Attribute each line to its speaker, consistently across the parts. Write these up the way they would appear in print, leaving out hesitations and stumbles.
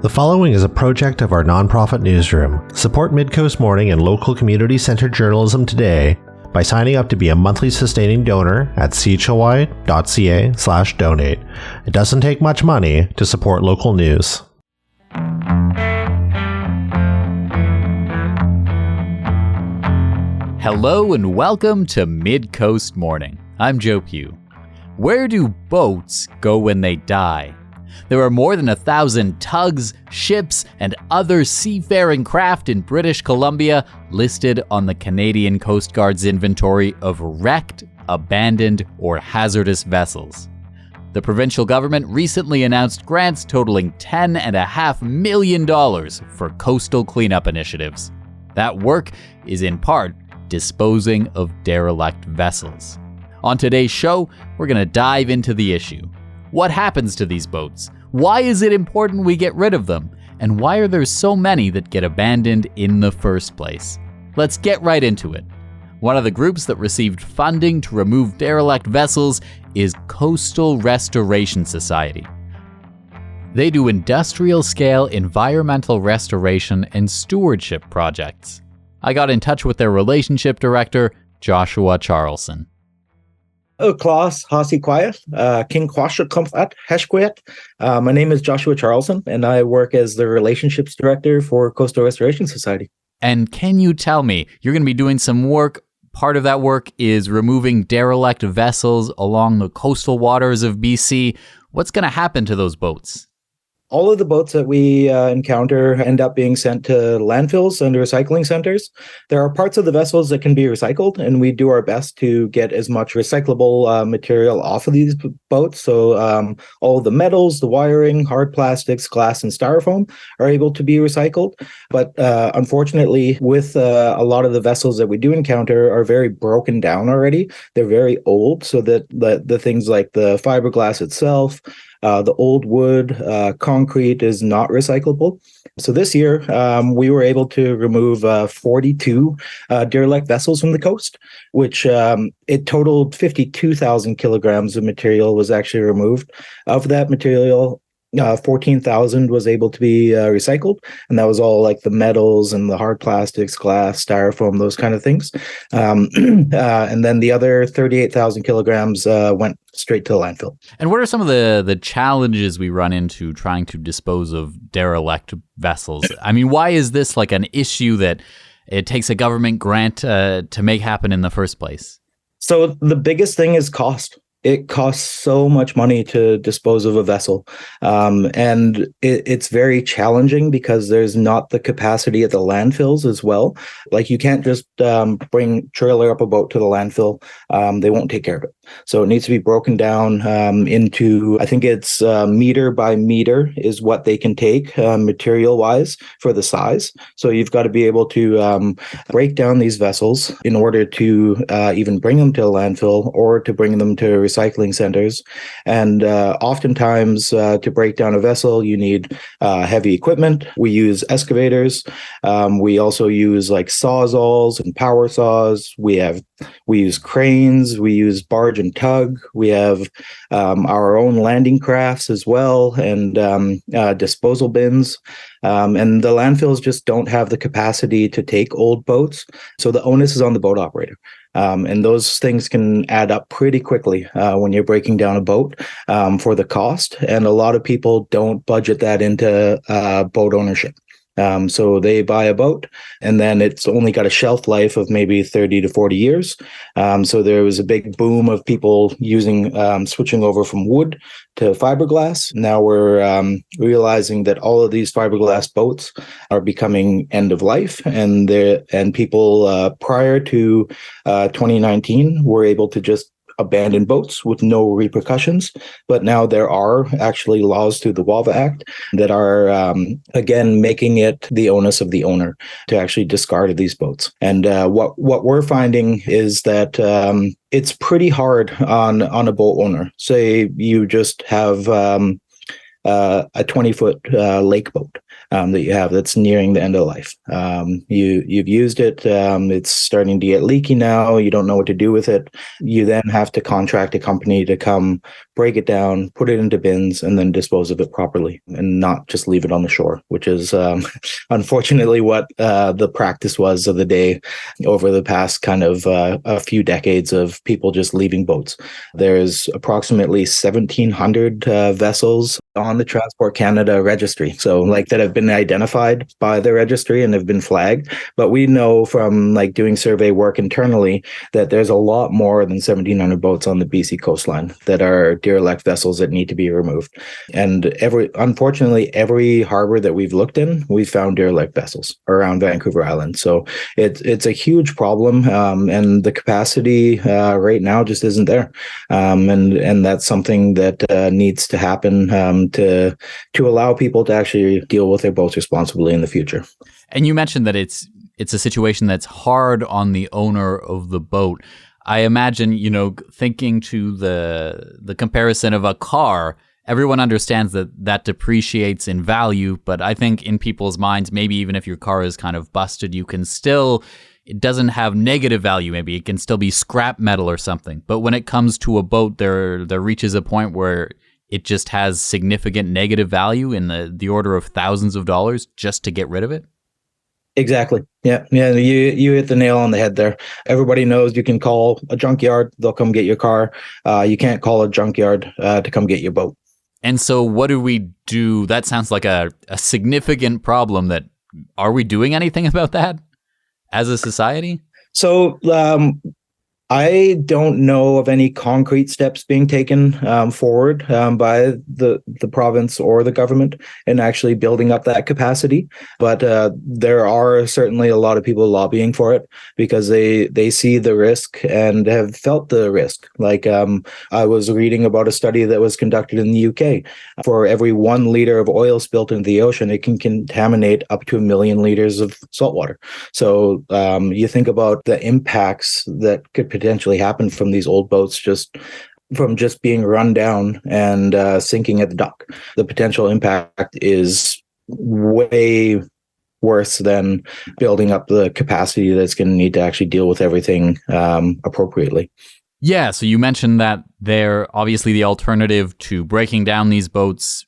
Speaker 1: The following is a project of our nonprofit newsroom. Support Midcoast Morning and local community-centered journalism today by signing up to be a monthly sustaining donor at chly.ca/donate. It doesn't take much money to support local news.
Speaker 2: Hello and welcome to Midcoast Morning. I'm Joe Pugh. Where do boats go when they die? There are more than 1,000 tugs, ships, and other seafaring craft in British Columbia listed on the Canadian Coast Guard's inventory of wrecked, abandoned, or hazardous vessels. The provincial government recently announced grants totaling $10.5 million for coastal cleanup initiatives. That work is in part disposing of derelict vessels. On today's show, we're going to dive into the issue. What happens to these boats? Why is it important we get rid of them? And why are there so many that get abandoned in the first place? Let's get right into it. One of the groups that received funding to remove derelict vessels is Coastal Restoration Society. They do industrial-scale environmental restoration and stewardship projects. I got in touch with their relationship director, Joshua Charlson.
Speaker 3: Klaus Hasi Quiet, King Kwasha Comfat Heshquiet. My name is Joshua Charlson, and I work as the relationships director for Coastal Restoration Society.
Speaker 2: And can you tell me, you're going to be doing some work. Part of that work is removing derelict vessels along the coastal waters of BC. What's going to happen to those boats?
Speaker 3: All of the boats that we encounter end up being sent to landfills and recycling centers. There are parts of the vessels that can be recycled, and we do our best to get as much recyclable material off of these boats. So all of the metals, the wiring, hard plastics, glass, and styrofoam are able to be recycled. But unfortunately, with a lot of the vessels that we do encounter are very broken down already. They're very old, so that the things like the fiberglass itself, the old wood, concrete is not recyclable. So this year, we were able to remove 42 derelict vessels from the coast, which it totaled 52,000 kilograms of material was actually removed. Of that material, 14,000 was able to be recycled, and that was all like the metals and the hard plastics, glass, styrofoam, those kind of things. And then the other 38,000 kilograms went straight to the landfill.
Speaker 2: And what are some of the challenges we run into trying to dispose of derelict vessels? I mean, why is this like an issue that it takes a government grant to make happen in the first place?
Speaker 3: So the biggest thing is cost. It costs so much money to dispose of a vessel. And it's very challenging because there's not the capacity at the landfills as well. Like you can't just trailer up a boat to the landfill. They won't take care of it. So it needs to be broken down into, I think it's meter by meter is what they can take material wise for the size. So you've got to be able to break down these vessels in order to even bring them to a landfill or to bring them to recycling centers. And oftentimes to break down a vessel, you need heavy equipment. We use excavators. We also use like sawzalls and power saws. We use cranes. We use barge and tug. We have our own landing crafts as well, and disposal bins. And the landfills just don't have the capacity to take old boats. So the onus is on the boat operator. And those things can add up pretty quickly when you're breaking down a boat for the cost. And a lot of people don't budget that into boat ownership. So they buy a boat and then it's only got a shelf life of maybe 30 to 40 years. So there was a big boom of people switching over from wood to fiberglass. Now we're realizing that all of these fiberglass boats are becoming end of life, and people prior to 2019 were able to just abandon boats with no repercussions. But now there are actually laws through the WAVA Act that are, again, making it the onus of the owner to actually discard these boats. And what we're finding is that it's pretty hard on a boat owner. Say you just have a 20-foot lake boat. that you have that's nearing the end of life. You've used it. It's starting to get leaky now. You don't know what to do with it. You then have to contract a company to come break it down, put it into bins, and then dispose of it properly, and not just leave it on the shore, which is unfortunately what the practice was of the day over the past kind of a few decades of people just leaving boats. There's approximately 1,700 vessels on the Transport Canada registry, so like that have been identified by the registry and have been flagged. But we know from like doing survey work internally that there's a lot more than 1,700 boats on the BC coastline that are derelict vessels that need to be removed. And unfortunately, every harbor that we've looked in, we've found derelict vessels around Vancouver Island. So it's a huge problem, and the capacity right now just isn't there. And that's something that needs to happen to allow people to actually deal with their boats responsibly in the future.
Speaker 2: And you mentioned that it's a situation that's hard on the owner of the boat. I imagine, thinking to the comparison of a car, everyone understands that depreciates in value, but I think in people's minds, maybe even if your car is kind of busted, it doesn't have negative value. Maybe it can still be scrap metal or something. But when it comes to a boat, there reaches a point where it just has significant negative value in the order of thousands of dollars just to get rid of it.
Speaker 3: Exactly. Yeah. You hit the nail on the head there. Everybody knows you can call a junkyard. They'll come get your car. You can't call a junkyard to come get your boat.
Speaker 2: And so what do we do? That sounds like a significant problem. Are we doing anything about that as a society?
Speaker 3: So I don't know of any concrete steps being taken forward by the province or the government in actually building up that capacity. But there are certainly a lot of people lobbying for it because they see the risk and have felt the risk. Like I was reading about a study that was conducted in the UK. For every 1 liter of oil spilt into the ocean, it can contaminate up to 1 million liters of salt water. So you think about the impacts that could potentially happen from these old boats just being run down and sinking at the dock. The potential impact is way worse than building up the capacity that's going to need to actually deal with everything appropriately.
Speaker 2: Yeah, so you mentioned that they're obviously the alternative to breaking down these boats,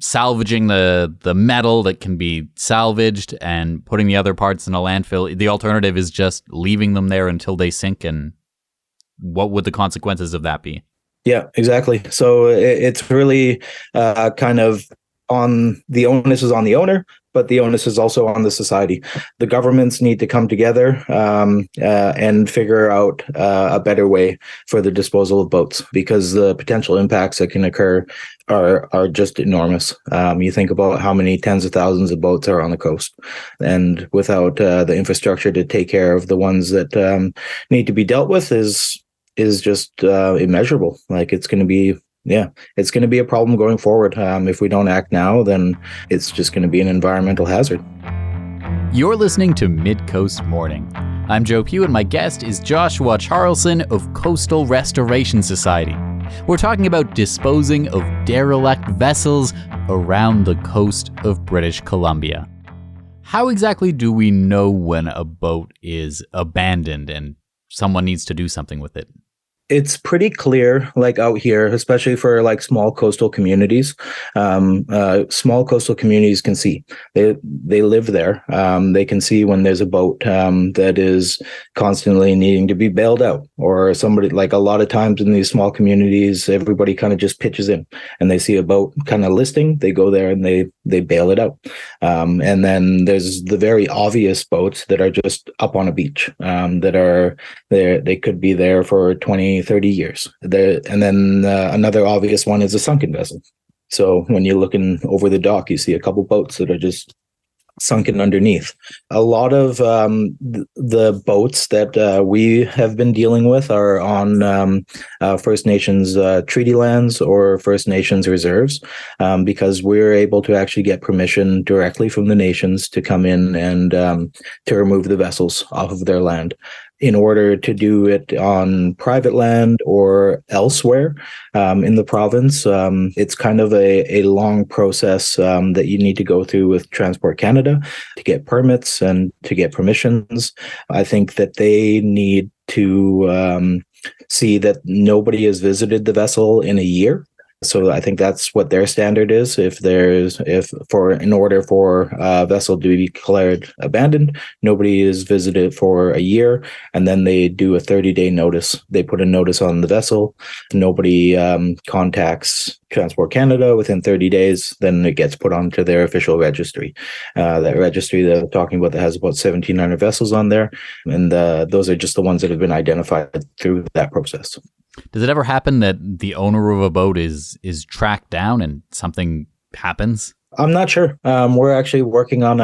Speaker 2: salvaging the metal that can be salvaged and putting the other parts in a landfill. The alternative is just leaving them there until they sink. And what would the consequences of that be?
Speaker 3: Yeah, exactly. So it's really kind of the onus is on the owner, but the onus is also on the society. The governments need to come together and figure out a better way for the disposal of boats, because the potential impacts that can occur are just enormous. You think about how many tens of thousands of boats are on the coast, and without the infrastructure to take care of the ones that need to be dealt with is just immeasurable. Like it's going to be a problem going forward. If we don't act now, then it's just going to be an environmental hazard.
Speaker 2: You're listening to Midcoast Morning. I'm Joe Pugh, and my guest is Joshua Charlson of Coastal Restoration Society. We're talking about disposing of derelict vessels around the coast of British Columbia. How exactly do we know when a boat is abandoned and someone needs to do something with it?
Speaker 3: It's pretty clear, like out here, especially for like small coastal communities. Small coastal communities can see. They live there. They can see when there's a boat that is constantly needing to be bailed out, or somebody, like a lot of times in these small communities, everybody kind of just pitches in and they see a boat kind of listing. They go there and they bail it out. And then there's the very obvious boats that are just up on a beach that are there. They could be there for 20, 30 years. And then another obvious one is a sunken vessel. So when you're looking over the dock, you see a couple boats that are just sunken underneath. A lot of the boats that we have been dealing with are on First Nations treaty lands or First Nations reserves, because we're able to actually get permission directly from the nations to come in and to remove the vessels off of their land. in order to do it on private land or elsewhere in the province, it's kind of a long process that you need to go through with Transport Canada to get permits and to get permissions. I think that they need to see that nobody has visited the vessel in a year. So I think that's what their standard is. In order for a vessel to be declared abandoned, nobody is visited for a year, and then they do a 30-day notice. They put a notice on the vessel. Nobody contacts Transport Canada within 30 days, then it gets put onto their official registry. That registry that I'm talking about that has about 1,700 vessels on there, and those are just the ones that have been identified through that process.
Speaker 2: Does it ever happen that the owner of a boat is tracked down and something happens?
Speaker 3: I'm not sure. We're actually working on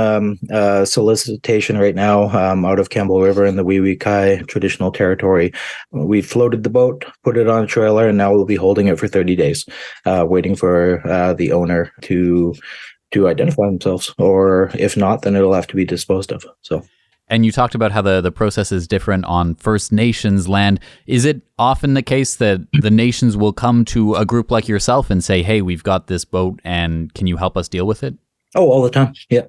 Speaker 3: a solicitation right now out of Campbell River in the Wee-Wee-Kai traditional territory. We floated the boat, put it on a trailer, and now we'll be holding it for 30 days, waiting for the owner to identify themselves. Or if not, then it'll have to be disposed of. So.
Speaker 2: And you talked about how the process is different on First Nations land. Is it often the case that the nations will come to a group like yourself and say, hey, we've got this boat and can you help us deal with it?
Speaker 3: Oh, all the time. Yeah.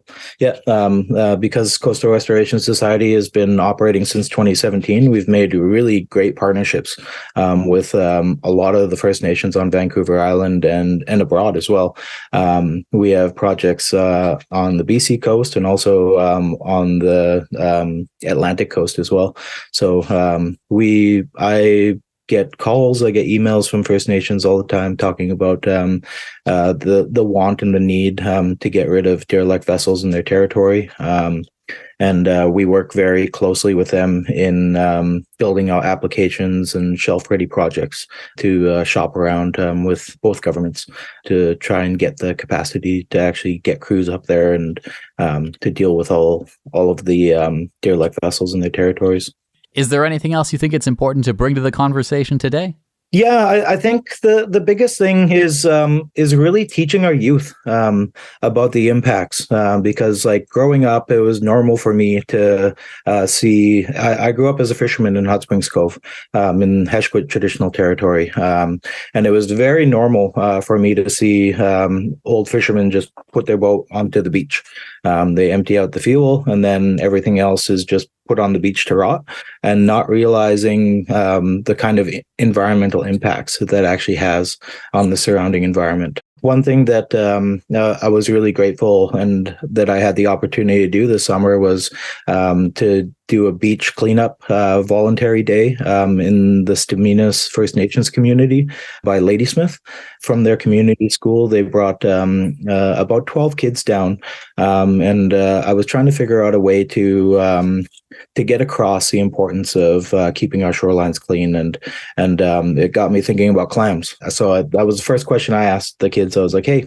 Speaker 3: Because Coastal Restoration Society has been operating since 2017, we've made really great partnerships with a lot of the First Nations on Vancouver Island and abroad as well. We have projects on the BC coast and also on the Atlantic coast as well. So I get calls, I get emails from First Nations all the time talking about the want and the need to get rid of derelict vessels in their territory. And we work very closely with them in building out applications and shelf-ready projects to shop around with both governments to try and get the capacity to actually get crews up there and to deal with all of the derelict vessels in their territories.
Speaker 2: Is there anything else you think it's important to bring to the conversation today?
Speaker 3: Yeah, I think the biggest thing is really teaching our youth about the impacts because like growing up, it was normal for me to see. I grew up as a fisherman in Hot Springs Cove in Heshquit traditional territory, and it was very normal for me to see old fishermen just put their boat onto the beach. They empty out the fuel, and then everything else is just put on the beach to rot, and not realizing the kind of environmental impacts that actually has on the surrounding environment. One thing that I was really grateful and that I had the opportunity to do this summer was to do a beach cleanup voluntary day in the Staminas First Nations community by Ladysmith. From their community school, they brought about 12 kids down, and I was trying to figure out a way to get across the importance of keeping our shorelines clean, and it got me thinking about clams. So that was the first question I asked the kids. I was like, "Hey,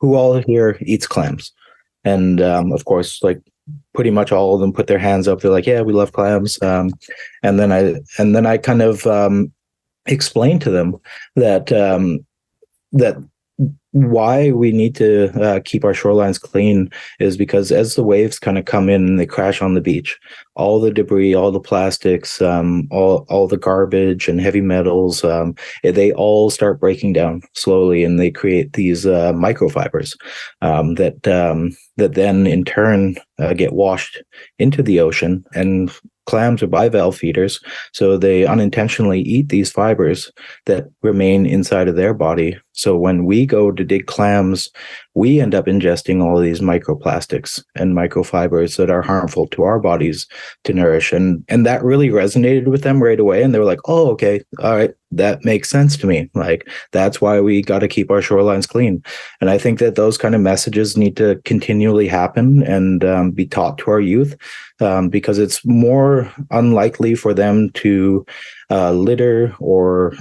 Speaker 3: who all here eats clams?" And of course, like pretty much all of them put their hands up. They're like, "Yeah, we love clams." And then I kind of explained to them that why we need to keep our shorelines clean is because as the waves kind of come in and they crash on the beach, all the debris, all the plastics, all the garbage and heavy metals, they all start breaking down slowly, and they create these microfibers that then in turn get washed into the ocean. And clams are bivalve feeders, so they unintentionally eat these fibers that remain inside of their body. So when we go to dig clams, we end up ingesting all of these microplastics and microfibers that are harmful to our bodies to nourish. And that really resonated with them right away. And they were like, "Oh, okay, all right, that makes sense to me. Like, that's why we got to keep our shorelines clean." And I think that those kind of messages need to continually happen and be taught to our youth because it's more unlikely for them to litter or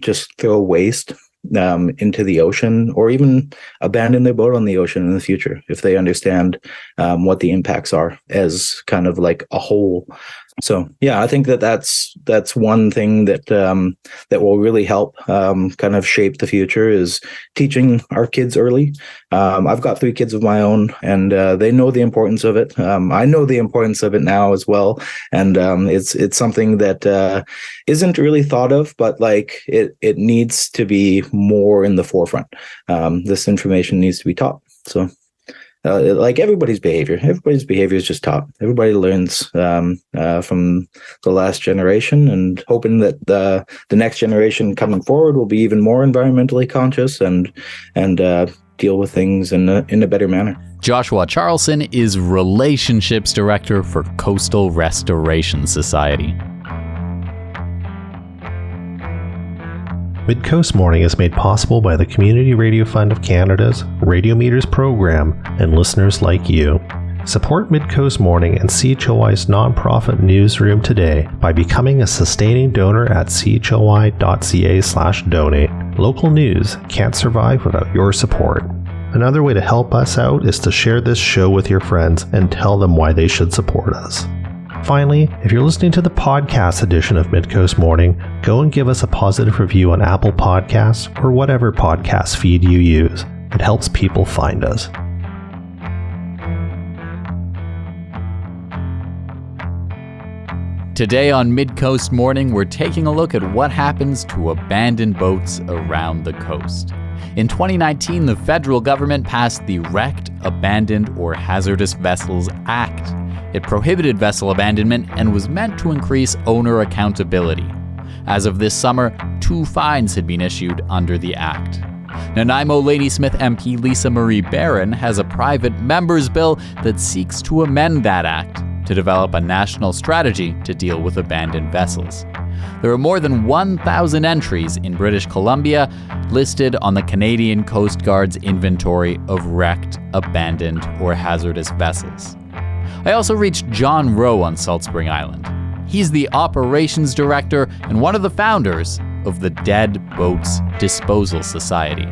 Speaker 3: just throw waste into the ocean, or even abandon their boat on the ocean in the future if they understand what the impacts are as kind of like a whole. So yeah, I think that's one thing that that will really help kind of shape the future is teaching our kids early. I've got 3 kids of my own, and they know the importance of it. I know the importance of it now as well, and it's something that isn't really thought of, but like it needs to be more in the forefront. This information needs to be taught. So. Like everybody's behavior is just taught. Everybody learns from the last generation, and hoping that the next generation coming forward will be even more environmentally conscious and deal with things in a better manner.
Speaker 2: Joshua Charlson is Relationships Director for Coastal Restoration Society.
Speaker 1: Midcoast Morning is made possible by the Community Radio Fund of Canada's Radio Meters program and listeners like you. Support Midcoast Morning and CHLY's nonprofit newsroom today by becoming a sustaining donor at chly.ca/donate. Local news can't survive without your support. Another way to help us out is to share this show with your friends and tell them why they should support us. Finally, if you're listening to the podcast edition of Midcoast Morning, go and give us a positive review on Apple Podcasts or whatever podcast feed you use. It helps people find us.
Speaker 2: Today on Midcoast Morning, we're taking a look at what happens to abandoned boats around the coast. In 2019, the federal government passed the Wrecked, Abandoned, or Hazardous Vessels Act. It prohibited vessel abandonment and was meant to increase owner accountability. As of this summer, 2 fines had been issued under the act. Nanaimo Ladysmith MP Lisa Marie Barron has a private member's bill that seeks to amend that act to develop a national strategy to deal with abandoned vessels. There are more than 1,000 entries in British Columbia listed on the Canadian Coast Guard's inventory of wrecked, abandoned, or hazardous vessels. I also reached John Rowe on Salt Spring Island. He's the operations director and one of the founders of the Dead Boats Disposal Society.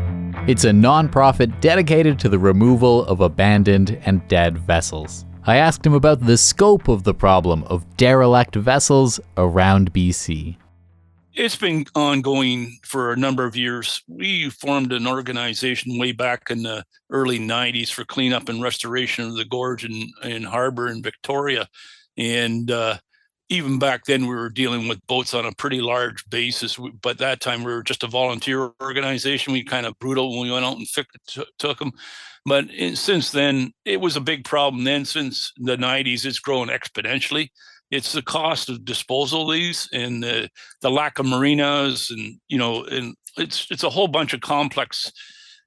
Speaker 2: It's a nonprofit dedicated to the removal of abandoned and dead vessels. I asked him about the scope of the problem of derelict vessels around BC.
Speaker 4: It's been ongoing for a number of years. We formed an organization way back in the early 90s for cleanup and restoration of the gorge in Harbor in Victoria. And even back then, we were dealing with boats on a pretty large basis. But that time, we were just a volunteer organization. We kind of brutal when we went out and took them. But since then, it was a big problem then. Since the 90s, it's grown exponentially. It's the cost of disposal of these and the lack of marinas, and and it's a whole bunch of complex.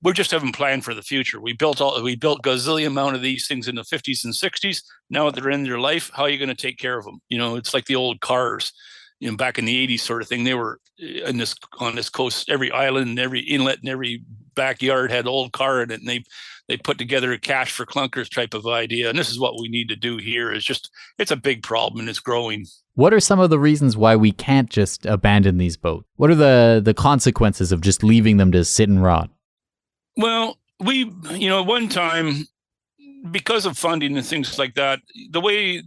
Speaker 4: We just haven't planned for the future. We built gazillion amount of these things in the 50s and 60s. Now that they're in their life, how are you going to take care of them? It's like the old cars. Back in the 80s sort of thing. They were on this coast. Every island, and every inlet, and every backyard had old car in it, and they put together a cash for clunkers type of idea. And this is what we need to do here. It's a big problem, and it's growing.
Speaker 2: What are some of the reasons why we can't just abandon these boats? What are the consequences of just leaving them to sit and rot?
Speaker 4: Well, one time, because of funding and things like that, the way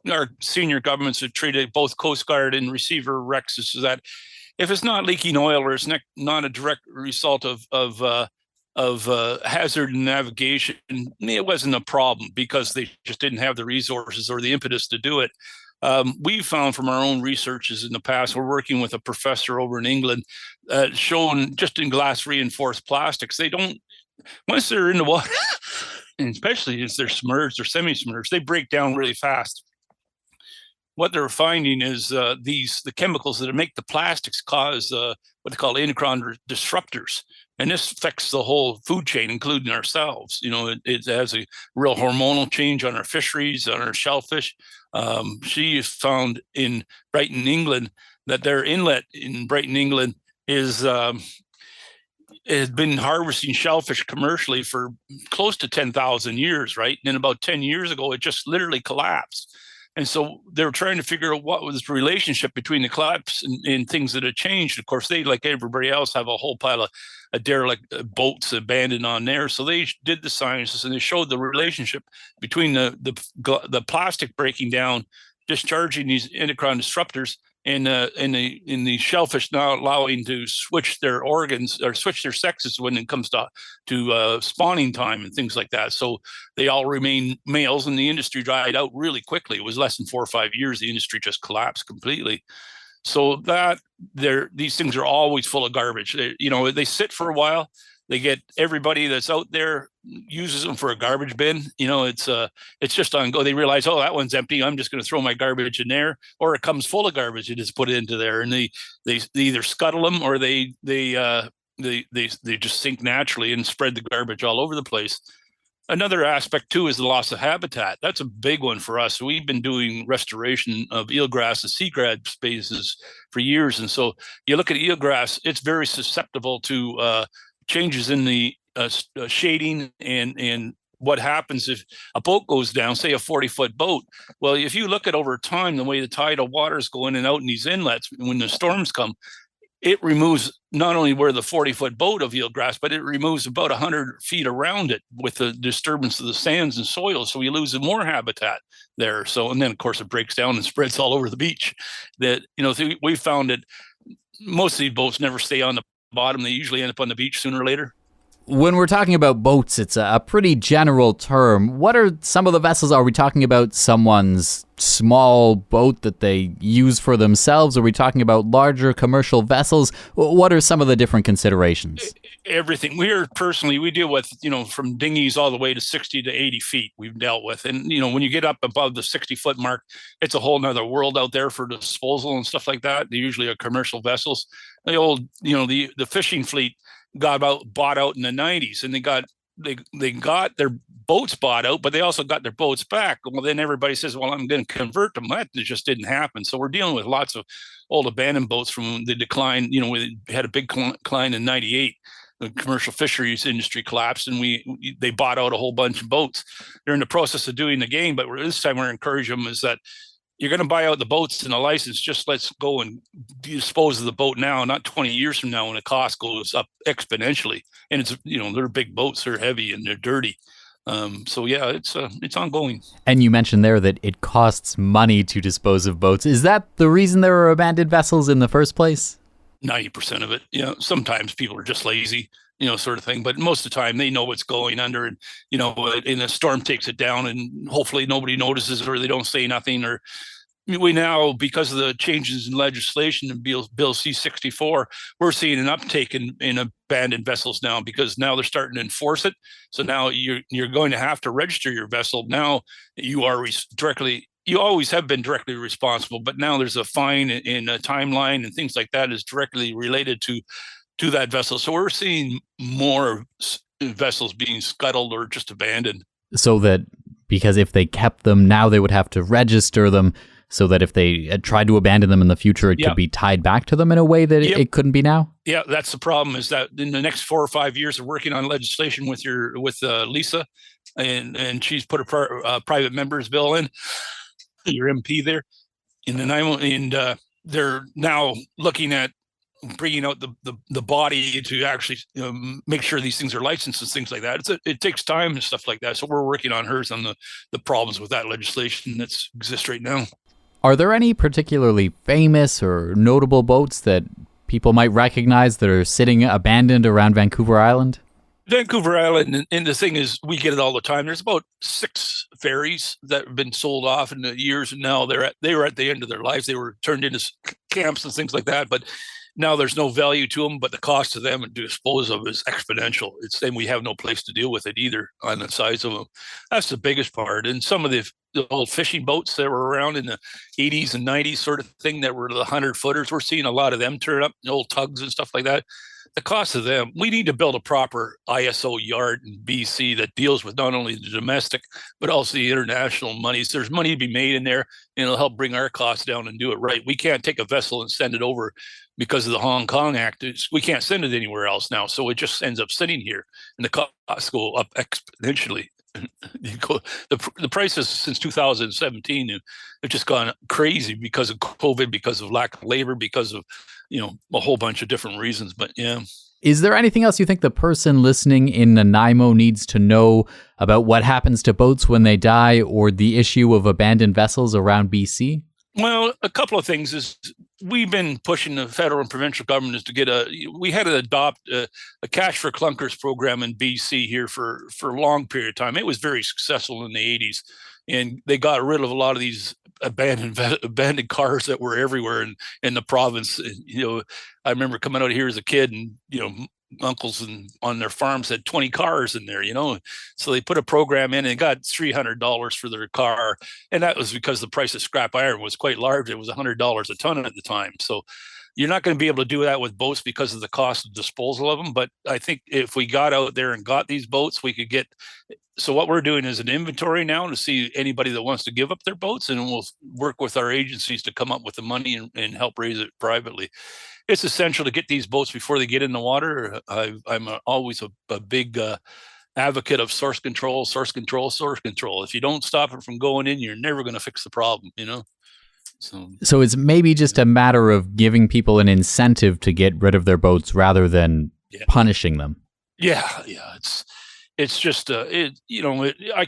Speaker 4: our senior governments have treated both Coast Guard and receiver wrecks is that if it's not leaking oil or it's not a direct result of hazard in navigation, it wasn't a problem because they just didn't have the resources or the impetus to do it. We've found from our own researches in the past, we're working with a professor over in England, shown just in glass reinforced plastics, they don't, once they're in the water, and especially if they're submerged or semi-submerged, they break down really fast. What they're finding is the chemicals that make the plastics cause what they call endocrine disruptors. And this affects the whole food chain, including ourselves. It has a real hormonal change on our fisheries, on our shellfish. She found in Brighton, England, that their inlet in Brighton, England has been harvesting shellfish commercially for close to 10,000 years, right? And then about 10 years ago, it just literally collapsed. And so they were trying to figure out what was the relationship between the collapse and things that had changed. Of course, they, like everybody else, have a whole pile of derelict boats abandoned on there. So they did the sciences and they showed the relationship between the plastic breaking down discharging these endocrine disruptors, and in the shellfish now allowing to switch their organs or switch their sexes when it comes to spawning time and things like that. So they all remain males, and the industry died out really quickly. It was less than 4 or 5 years. The industry just collapsed completely. So these things are always full of garbage. They sit for a while. They get everybody that's out there uses them for a garbage bin. It's just on go. They realize, oh, that one's empty. I'm just going to throw my garbage in there, or it comes full of garbage. You just put it into there, and they either scuttle them or they just sink naturally and spread the garbage all over the place. Another aspect too is the loss of habitat. That's a big one for us. We've been doing restoration of eelgrass and seagrass spaces for years, and so you look at eelgrass, it's very susceptible to changes in the shading and what happens if a boat goes down, say a 40-foot boat. Well, if you look at over time, the way the tidal waters go in and out in these inlets, when the storms come, it removes not only where the 40-foot boat of eelgrass, but it removes about 100 feet around it with the disturbance of the sands and soil. So we lose more habitat there. So, and then of course it breaks down and spreads all over the beach. We found that most of these boats never stay on the bottom. They usually end up on the beach sooner or later.
Speaker 2: When we're talking about boats, it's a pretty general term. What are some of the vessels? Are we talking about someone's small boat that they use for themselves? Are we talking about larger commercial vessels? What are some of the different considerations?
Speaker 4: Everything. We deal with, from dinghies all the way to 60 to 80 feet we've dealt with. And, when you get up above the 60-foot mark, it's a whole nother world out there for disposal and stuff like that. They usually are commercial vessels. The old, the fishing fleet got bought out in the 90s, and they got their boats bought out, but they also got their boats back. Well, then everybody says, well, I'm going to convert them. That just didn't happen. So we're dealing with lots of old abandoned boats from the decline. We had a big decline in 98. The commercial fisheries industry collapsed, and they bought out a whole bunch of boats. They're in the process of doing the game, but this time we're encouraging them is that you're going to buy out the boats and the license. Just let's go and dispose of the boat now, not 20 years from now when the cost goes up exponentially. And it's, they're big boats, they're heavy and they're dirty. So yeah, it's ongoing.
Speaker 2: And you mentioned there that it costs money to dispose of boats. Is that the reason there are abandoned vessels in the first place?
Speaker 4: 90% of it. Sometimes people are just lazy, sort of thing. But most of the time they know what's going under, and, and a storm takes it down, and hopefully nobody notices, or they don't say nothing. Or we now, because of the changes in legislation in Bill C-64, we're seeing an uptake in abandoned vessels now, because now they're starting to enforce it. So now you're going to have to register your vessel. Now you are you always have been directly responsible, but now there's a fine and a timeline and things like that is directly related to that vessel. So we're seeing more vessels being scuttled or just abandoned.
Speaker 2: So that, because if they kept them now, they would have to register them, so that if they had tried to abandon them in the future, it could be tied back to them in a way that it couldn't be now? Yeah,
Speaker 4: that's the problem, is that in the next 4 or 5 years of working on legislation with Lisa, and she's put a private member's bill in, your MP there, and they're now looking at bringing out the body to actually make sure these things are licensed and things like that. It takes time and stuff like that. So we're working on hers on the problems with that legislation that exists right now.
Speaker 2: Are there any particularly famous or notable boats that people might recognize that are sitting abandoned around Vancouver Island?
Speaker 4: Vancouver Island, and the thing is, we get it all the time. There's about 6 ferries that have been sold off in the years, and now they were at the end of their lives. They were turned into camps and things like that, but now there's no value to them, but the cost of them to dispose of is exponential. And we have no place to deal with it either on the size of them. That's the biggest part. And some of the old fishing boats that were around in the 80s and 90s sort of thing that were the 100-footers, we're seeing a lot of them turn up, the old tugs and stuff like that. The cost of them, we need to build a proper ISO yard in BC that deals with not only the domestic, but also the international monies. There's money to be made in there, and it'll help bring our costs down and do it right. We can't take a vessel and send it over because of the Hong Kong Act. We can't send it anywhere else now. So it just ends up sitting here, and the costs go up exponentially. The prices since 2017 have just gone crazy because of COVID, because of lack of labor, because of a whole bunch of different reasons. But yeah.
Speaker 2: Is there anything else you think the person listening in Nanaimo needs to know about what happens to boats when they die or the issue of abandoned vessels around BC?
Speaker 4: Well, a couple of things is we've been pushing the federal and provincial governments to we had to adopt a cash for clunkers program in BC here for a long period of time. It was very successful in the 80s, and they got rid of a lot of these abandoned cars that were everywhere in the province. I remember coming out here as a kid, and uncles and on their farms had 20 cars in there, so they put a program in and got $300 for their car, and that was because the price of scrap iron was quite large. It was $100 a ton at the time. So you're not going to be able to do that with boats because of the cost of disposal of them. But I think if we got out there and got these boats, we could get. So what we're doing is an inventory now to see anybody that wants to give up their boats, and we'll work with our agencies to come up with the money and help raise it privately. It's essential to get these boats before they get in the water. I'm always a big advocate of source control. If you don't stop it from going in, you're never going to fix the problem, So
Speaker 2: it's maybe just a matter of giving people an incentive to get rid of their boats rather than punishing them.
Speaker 4: Yeah. It's just, I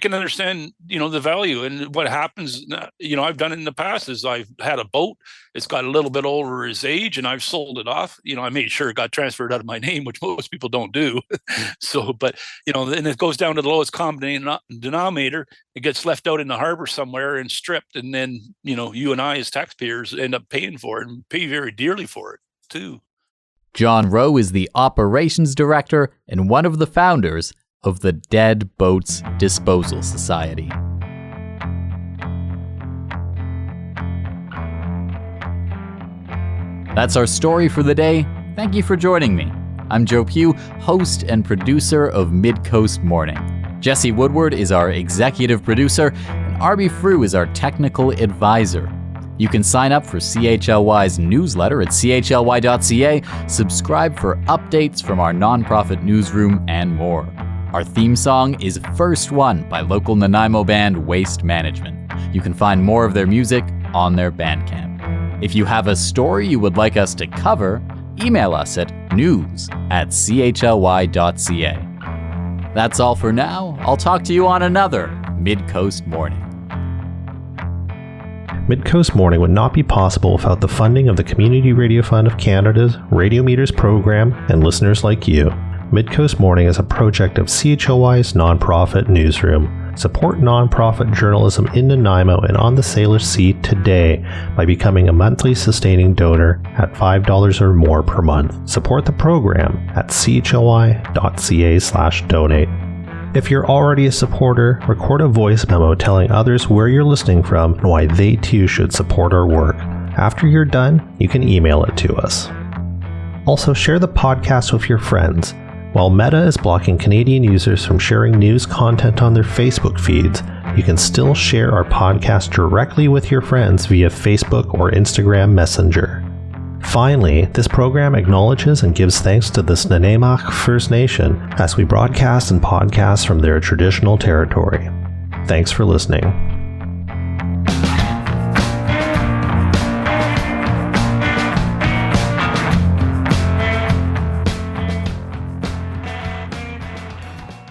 Speaker 4: can understand, the value and what happens. I've done it in the past is I've had a boat. It's got a little bit over its age and I've sold it off. I made sure it got transferred out of my name, which most people don't do. So, but, then it goes down to the lowest common denominator. It gets left out in the harbor somewhere and stripped. And then, you and I as taxpayers end up paying for it and pay very dearly for it too.
Speaker 2: John Rowe is the operations director and one of the founders of the Dead Boats Disposal Society. That's our story for the day. Thank you for joining me. I'm Joe Pugh, host and producer of Midcoast Morning. Jesse Woodward is our executive producer, and Arby Frew is our technical advisor. You can sign up for CHLY's newsletter at chly.ca, subscribe for updates from our nonprofit newsroom, and more. Our theme song is First One by local Nanaimo band Waste Management. You can find more of their music on their Bandcamp. If you have a story you would like us to cover, email us at news@chly.ca. That's all for now. I'll talk to you on another Midcoast Morning.
Speaker 1: Midcoast Morning would not be possible without the funding of the Community Radio Fund of Canada's Radio Meters program and listeners like you. Midcoast Morning is a project of CHLY's nonprofit newsroom. Support nonprofit journalism in Nanaimo and on the Salish Sea today by becoming a monthly sustaining donor at $5 or more per month. Support the program at chly.ca/donate. If you're already a supporter, record a voice memo telling others where you're listening from and why they too should support our work. After you're done, you can email it to us. Also, share the podcast with your friends. While Meta is blocking Canadian users from sharing news content on their Facebook feeds, you can still share our podcast directly with your friends via Facebook or Instagram Messenger. Finally, this program acknowledges and gives thanks to the Snuneymuxw First Nation as we broadcast and podcast from their traditional territory. Thanks for listening.